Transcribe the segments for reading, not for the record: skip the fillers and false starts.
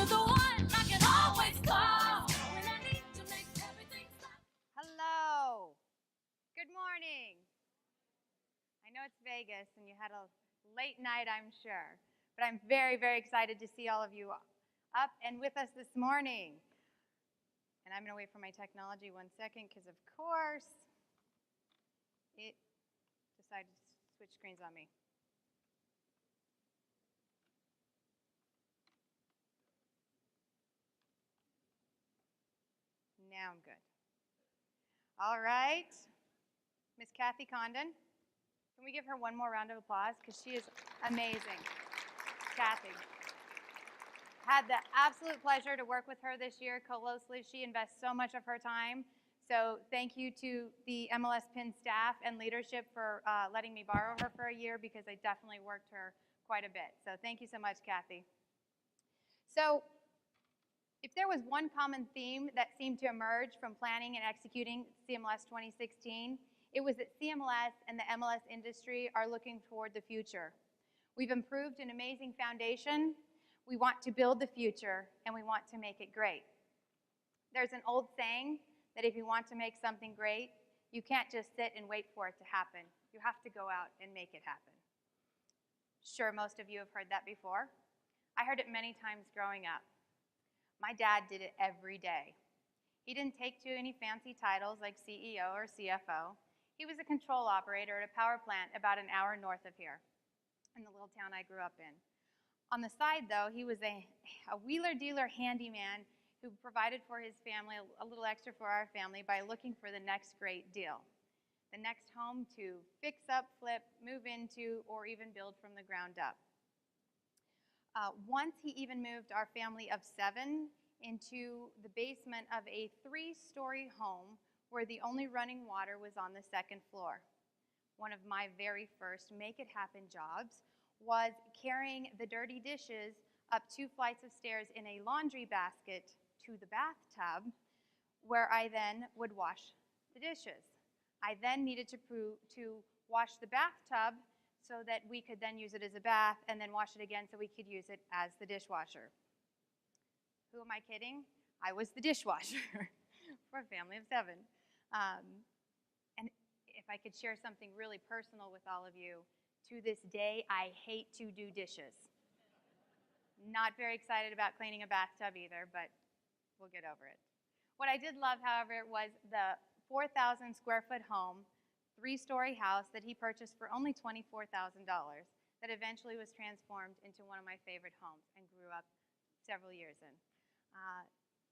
You're the one I can always call when I need to make everything stop. Hello. Good morning. I know it's Vegas and you had a late night, I'm sure, but I'm very, very excited to see all of you up and with us this morning. And I'm going to wait for my technology 1 second because, of course, it decided to switch screens on me. Now I'm good. All right. Miss Kathy Condon. Can we give her one more round of applause? Because she is amazing. Kathy. Had the absolute pleasure to work with her this year closely. She invests so much of her time. So thank you to the MLS PIN staff and leadership for letting me borrow her for a year, because I definitely worked her quite a bit. So thank you so much, Kathy. So if there was one common theme that seemed to emerge from planning and executing CMLS 2016, it was that CMLS and the MLS industry are looking toward the future. We've improved an amazing foundation. We want to build the future, and we want to make it great. There's an old saying that if you want to make something great, you can't just sit and wait for it to happen. You have to go out and make it happen. Sure, most of you have heard that before. I heard it many times growing up. My dad did it every day. He didn't take to any fancy titles like CEO or CFO. He was a control operator at a power plant about an hour north of here, in the little town I grew up in. On the side, though, he was a wheeler-dealer handyman who provided for his family a little extra for our family by looking for the next great deal, the next home to fix up, flip, move into, or even build from the ground up. Once he even moved our family of 7 into the basement of a 3-story home where the only running water was on the 2nd floor. One of my very first make-it-happen jobs was carrying the dirty dishes up 2 flights of stairs in a laundry basket to the bathtub, where I then would wash the dishes. I then needed to wash the bathtub so that we could then use it as a bath, and then wash it again so we could use it as the dishwasher. Who am I kidding? I was the dishwasher for a family of 7. And if I could share something really personal with all of you, to this day, I hate to do dishes. Not very excited about cleaning a bathtub either, but we'll get over it. What I did love, however, was the 4,000 square foot home, 3-story house that he purchased for only $24,000 that eventually was transformed into one of my favorite homes and grew up several years in.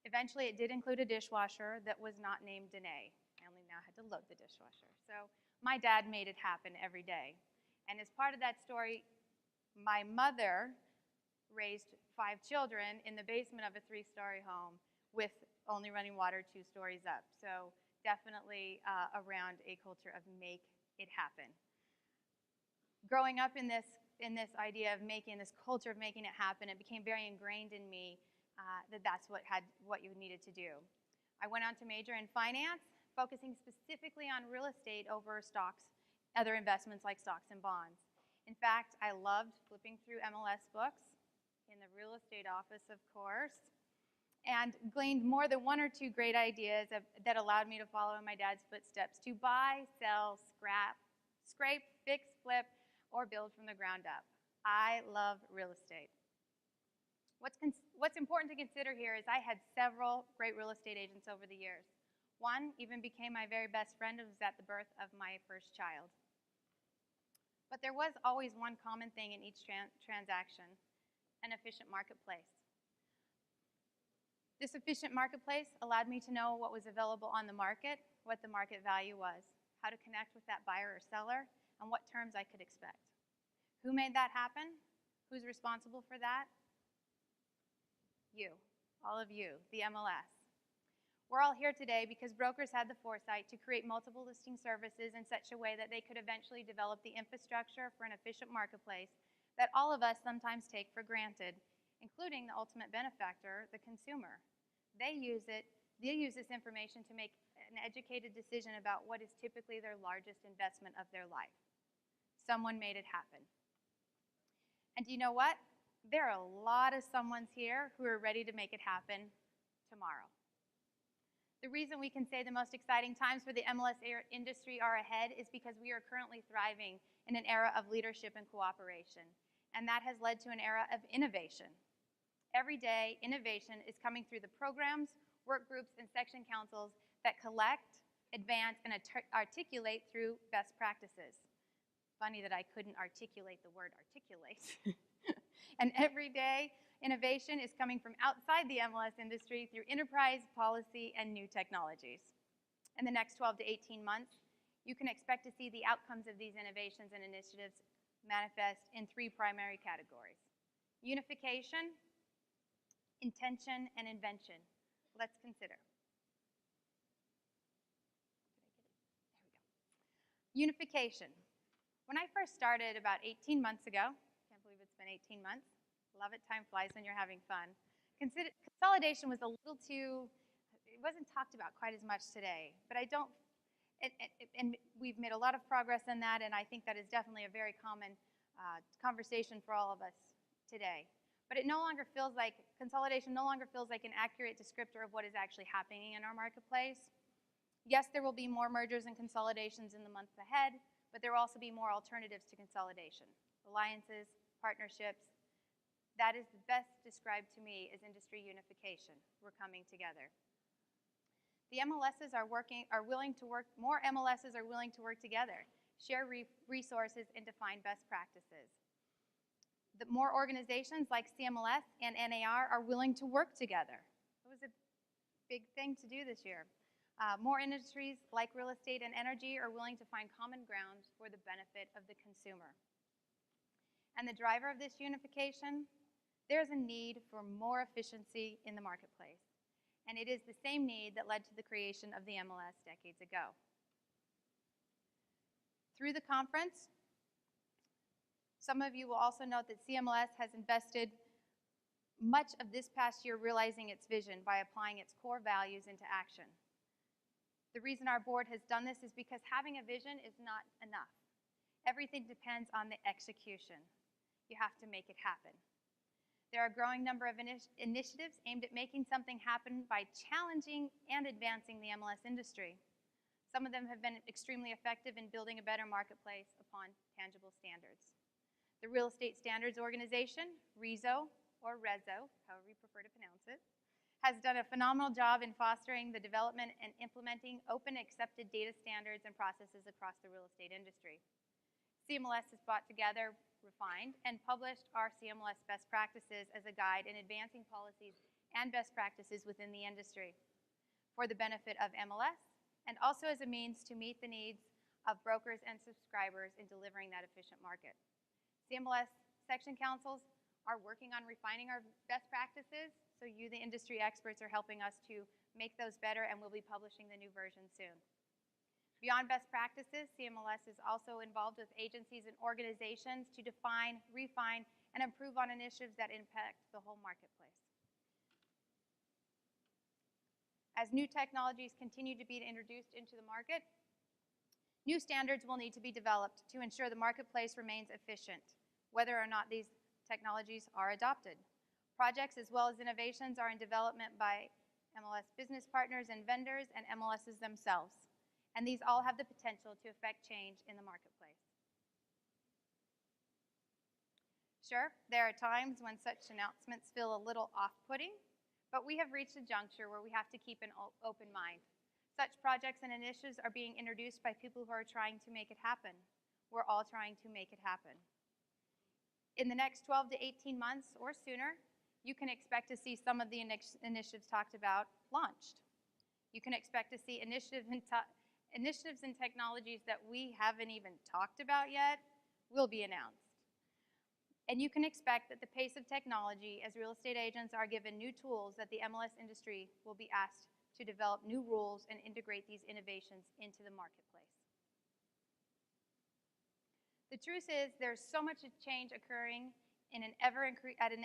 Eventually, it did include a dishwasher that was not named Denee. I only now had to load the dishwasher. So my dad made it happen every day. And as part of that story, my mother raised 5 children in the basement of a 3-story home with only running water 2 stories up. So definitely around a culture of make it happen. Growing up in this idea of this culture of making it happen, it became very ingrained in me that's what you needed to do. I went on to major in finance, focusing specifically on real estate over stocks, other investments like stocks and bonds. In fact, I loved flipping through MLS books in the real estate office, of course, and gleaned more than 1 or 2 great ideas that allowed me to follow in my dad's footsteps to buy, sell, scrape, fix, flip, or build from the ground up. I love real estate. What's important to consider here is I had several great real estate agents over the years. One even became my very best friend and was at the birth of my first child. But there was always one common thing in each transaction: an efficient marketplace. This efficient marketplace allowed me to know what was available on the market, what the market value was, how to connect with that buyer or seller, and what terms I could expect. Who made that happen? Who's responsible for that? You, all of you, the MLS. We're all here today because brokers had the foresight to create multiple listing services in such a way that they could eventually develop the infrastructure for an efficient marketplace that all of us sometimes take for granted, including the ultimate benefactor, the consumer. They use this information to make an educated decision about what is typically their largest investment of their life. Someone made it happen. And do you know what? There are a lot of someones here who are ready to make it happen tomorrow. The reason we can say the most exciting times for the MLS industry are ahead is because we are currently thriving in an era of leadership and cooperation, and that has led to an era of innovation. Every day, innovation is coming through the programs, work groups, and section councils that collect, advance, and articulate through best practices. Funny that I couldn't articulate the word articulate. And every day, innovation is coming from outside the MLS industry through enterprise, policy, and new technologies. In the next 12 to 18 months, you can expect to see the outcomes of these innovations and initiatives manifest in three primary categories: unification, intention, and invention. Let's consider. Unification. When I first started about 18 months ago, can't believe it's been 18 months. Love it, time flies when you're having fun. Consolidation was a little too, it wasn't talked about quite as much today, but I don't, and we've made a lot of progress in that, and I think that is definitely a very common conversation for all of us today. But it no longer feels like, consolidation no longer feels like an accurate descriptor of what is actually happening in our marketplace. Yes, there will be more mergers and consolidations in the months ahead, but there will also be more alternatives to consolidation. Alliances, partnerships. That is best described to me as industry unification. We're coming together. The MLSs are willing to work, more MLSs are willing to work together, share resources, and define best practices. The more organizations like CMLS and NAR are willing to work together. It was a big thing to do this year. More industries like real estate and energy are willing to find common ground for the benefit of the consumer. And the driver of this unification, there's a need for more efficiency in the marketplace. And it is the same need that led to the creation of the MLS decades ago. Through the conference, some of you will also note that CMLS has invested much of this past year realizing its vision by applying its core values into action. The reason our board has done this is because having a vision is not enough. Everything depends on the execution. You have to make it happen. There are a growing number of initiatives aimed at making something happen by challenging and advancing the MLS industry. Some of them have been extremely effective in building a better marketplace upon tangible standards. The Real Estate Standards Organization, REZO, or REZO, however you prefer to pronounce it, has done a phenomenal job in fostering the development and implementing open accepted data standards and processes across the real estate industry. CMLS has brought together, refined, and published our CMLS best practices as a guide in advancing policies and best practices within the industry for the benefit of MLS and also as a means to meet the needs of brokers and subscribers in delivering that efficient market. CMLS section councils are working on refining our best practices, so you, the industry experts, are helping us to make those better, and we'll be publishing the new version soon. Beyond best practices, CMLS is also involved with agencies and organizations to define, refine, and improve on initiatives that impact the whole marketplace. As new technologies continue to be introduced into the market, new standards will need to be developed to ensure the marketplace remains efficient, whether or not these technologies are adopted. Projects as well as innovations are in development by MLS business partners and vendors and MLSs themselves. And these all have the potential to affect change in the marketplace. Sure, there are times when such announcements feel a little off-putting, but we have reached a juncture where we have to keep an open mind. Such projects and initiatives are being introduced by people who are trying to make it happen. We're all trying to make it happen. In the next 12 to 18 months or sooner, you can expect to see some of the initiatives talked about launched. You can expect to see initiatives and technologies that we haven't even talked about yet will be announced. And you can expect that the pace of technology as real estate agents are given new tools that the MLS industry will be asked to develop new rules and integrate these innovations into the marketplace. The truth is there's so much change occurring at an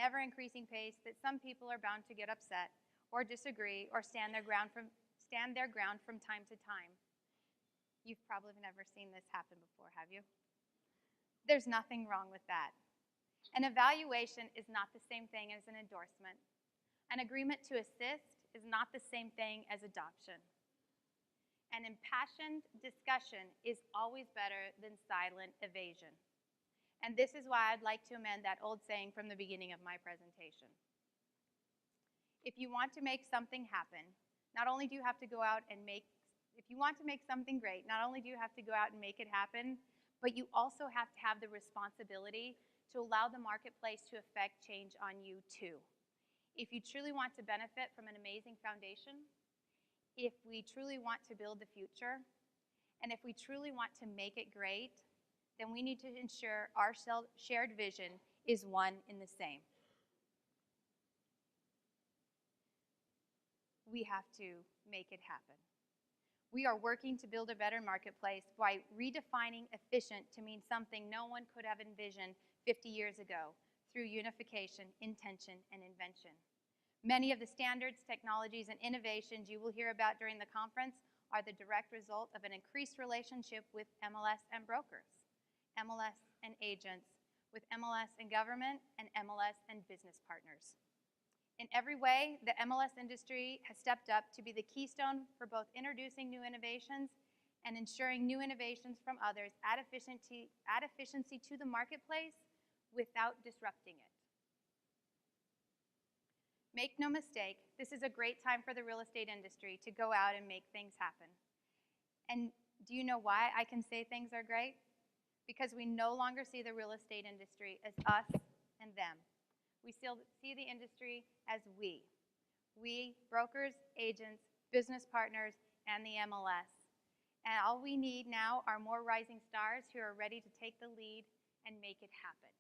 ever-increasing pace that some people are bound to get upset or disagree or stand their ground from time to time. You've probably never seen this happen before, have you? There's nothing wrong with that. An evaluation is not the same thing as an endorsement. An agreement to assist is not the same thing as adoption. An impassioned discussion is always better than silent evasion. And this is why I'd like to amend that old saying from the beginning of my presentation. If you want to make something happen, not only do you have to go out and if you want to make something great, not only do you have to go out and make it happen, but you also have to have the responsibility to allow the marketplace to affect change on you too. If you truly want to benefit from an amazing foundation, if we truly want to build the future, and if we truly want to make it great, then we need to ensure our shared vision is one and the same. We have to make it happen. We are working to build a better marketplace by redefining efficient to mean something no one could have envisioned 50 years ago through unification, intention, and invention. Many of the standards, technologies, and innovations you will hear about during the conference are the direct result of an increased relationship with MLS and brokers, MLS and agents, with MLS and government, and MLS and business partners. In every way, the MLS industry has stepped up to be the keystone for both introducing new innovations and ensuring new innovations from others add efficiency to the marketplace without disrupting it. Make no mistake, this is a great time for the real estate industry to go out and make things happen. And do you know why I can say things are great? Because we no longer see the real estate industry as us and them. We still see the industry as we. We, brokers, agents, business partners, and the MLS. And all we need now are more rising stars who are ready to take the lead and make it happen.